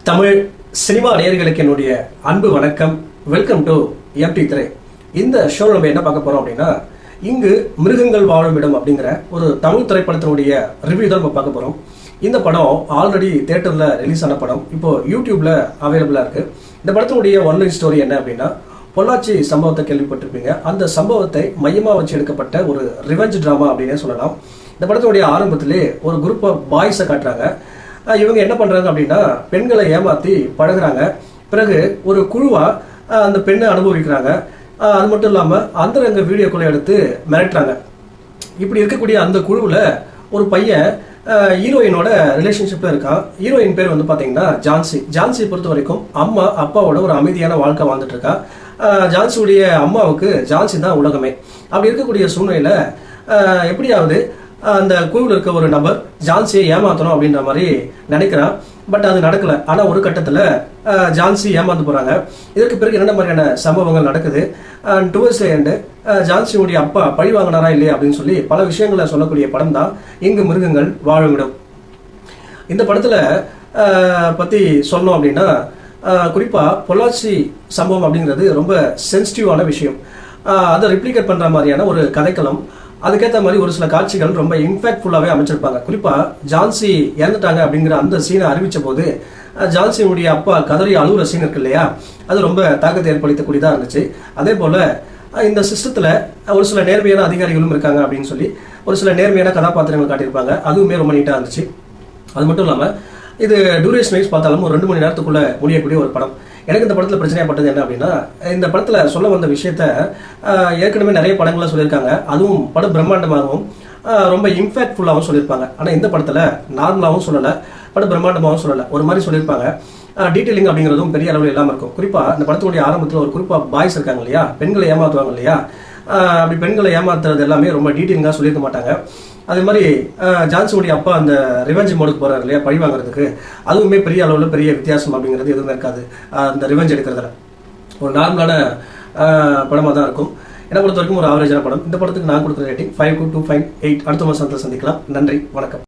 Tamil cinema நேயர்களுக்கு என்னுடைய அன்பு வணக்கம். வெல்கம் டு எம்டி திரை. இந்த ஷோவில் நம்ம என்ன பார்க்க போறோம் அப்படின்னா, இங்கு மிருகங்கள் வாழும் இடம் அப்படிங்கிற ஒரு தமிழ் திரைப்படத்தினுடைய ரிவ்யூ தான் நம்ம பார்க்க போறோம். இந்த படம் ஆல்ரெடி தியேட்டர்ல ரிலீஸ் ஆன படம், இப்போ யூடியூப்ல அவைலபிளா இருக்கு. இந்த படத்தினுடைய ஒன்லைன் ஸ்டோரி என்ன அப்படின்னா, பொள்ளாச்சி சம்பவத்தை கேள்விப்பட்டிருப்பீங்க. அந்த சம்பவத்தை மையமா வச்சு எடுக்கப்பட்ட ஒரு ரிவெஞ்ச் டிராமா அப்படின்னே சொல்லலாம். இந்த படத்தினுடைய ஆரம்பத்திலே ஒரு குரூப் ஆஃப் பாய்ஸை காட்டுறாங்க. இவங்க என்ன பண்றாங்க அப்படின்னா, பெண்களை ஏமாத்தி பழகுறாங்க. பிறகு ஒரு குழுவா அந்த பெண்ணை அனுபவிக்கிறாங்க. அது மட்டும் இல்லாம அந்தரங்க வீடியோக்களை எடுத்து மிரட்டுறாங்க. இப்படி இருக்கக்கூடிய அந்த குழுவில் ஒரு பையன் ஹீரோயினோட ரிலேஷன்ஷிப்ல இருக்கான். ஹீரோயின் பேர் வந்து பாத்தீங்கன்னா ஜான்சி. ஜான்சி பொறுத்த வரைக்கும் அம்மா அப்பாவோட ஒரு அமைதியான வாழ்க்கை வாழ்ந்துட்டு இருக்கா. ஜான்சியுடைய அம்மாவுக்கு ஜான்சி தான் உலகமே. அப்படி இருக்கக்கூடிய சூழ்நிலையில எப்படியாவது அந்த குழுவில் இருக்க ஒரு நபர் ஜான்சியை ஏமாத்தணும் அப்படின்ற மாதிரி நினைக்கிறான். பட் அது நடக்கல. ஆனா ஒரு கட்டத்துல ஜான்சி ஏமாந்து போறாங்க. இதற்கு பிறகு என்ன மாதிரியான சம்பவங்கள் நடக்குது, டுவர்ட்ஸ் எண்ட் ஜான்சியுடைய அப்பா பழி வாங்கினாரா இல்லையா அப்படின்னு சொல்லி பல விஷயங்களை சொல்லக்கூடிய படம் தான் இங்கு மிருகங்கள் வாழும் இடம். இந்த படத்துல பத்தி சொல்லணும் அப்படின்னா, குறிப்பா பொள்ளாச்சி சம்பவம் அப்படிங்கிறது ரொம்ப சென்சிட்டிவான விஷயம். அதை ரிப்ளிகேட் பண்ற மாதிரியான ஒரு கதைக்களம். அதுக்கேற்ற மாதிரி ஒரு சில காட்சிகள் ரொம்ப இம்பாக்ட்ஃபுல்லாகவே அமைச்சிருப்பாங்க. குறிப்பாக ஜான்சி இறந்துட்டாங்க அப்படிங்கிற அந்த சீனை அறிவித்த போது ஜான்சியுடைய அப்பா கதறி அழுகுற சீன் இருக்கு இல்லையா, அது ரொம்ப தாக்கத்தை ஏற்படுத்தக்கூடியதாக இருந்துச்சு. அதே போல் இந்த சிஸ்டத்தில் ஒரு சில நேர்மையான அதிகாரிகளும் இருக்காங்க அப்படின்னு சொல்லி ஒரு சில நேர்மையான கதாபாத்திரங்கள் காட்டியிருப்பாங்க. அதுவுமே ரொம்ப நீட்டாக இருந்துச்சு. அது மட்டும் இல்லாமல் இது டியூரேஷன் வைஸ் பார்த்தாலும் ஒரு 2 மணி நேரத்துக்குள்ளே முடியக்கூடிய ஒரு படம். எனக்கு இந்த படத்தில் பிரச்சனைப்பட்டது என்ன அப்படின்னா, இந்த படத்தில் சொல்ல வந்த விஷயத்த ஏற்கனவே நிறைய படங்கள்லாம் சொல்லியிருக்காங்க. அதுவும் படம் பிரம்மாண்டமாகவும் ரொம்ப இம்பாக்ட்ஃபுல்லாகவும் சொல்லியிருப்பாங்க. ஆனால் இந்த படத்தில் நார்மலாகவும் சொல்லலை, படம் பிரம்மாண்டமாகவும் சொல்லலை, ஒரு மாதிரி சொல்லியிருப்பாங்க. டீட்டெயிலிங் அப்படிங்கிறதும் பெரிய அளவில் இல்லாமல் இருக்கும். குறிப்பாக இந்த படத்துடைய ஆரம்பத்தில் ஒரு குறிப்பாக பாய்ஸ் இருக்காங்க இல்லையா, பெண்களை ஏமாற்றுவாங்க இல்லையா, அப்படி பெண்களை ஏமாத்துறது எல்லாமே ரொம்ப டீட்டெயிலிங்காக சொல்லியிருக்க மாட்டாங்க. அதே மாதிரி ஜான்சியுடைய அப்பா அந்த ரிவெஞ்ச் மோடுக்கு போறாரு இல்லையா, பழி வாங்குறதுக்கு, அதுவுமே பெரிய அளவில் பெரிய வித்தியாசம் அப்படிங்கிறது எதுவுமே இருக்காது. அந்த ரிவெஞ்ச் எடுக்கிறதுல ஒரு நார்மலான படமாக தான் இருக்கும். என்னை பொறுத்த வரைக்கும் ஒரு ஆவரேஜான படம். இந்த படத்துக்கு நான் கொடுக்குற ரேட்டிங் 5 to 2.8. அடுத்த மாதத்தில் சந்திக்கலாம். நன்றி, வணக்கம்.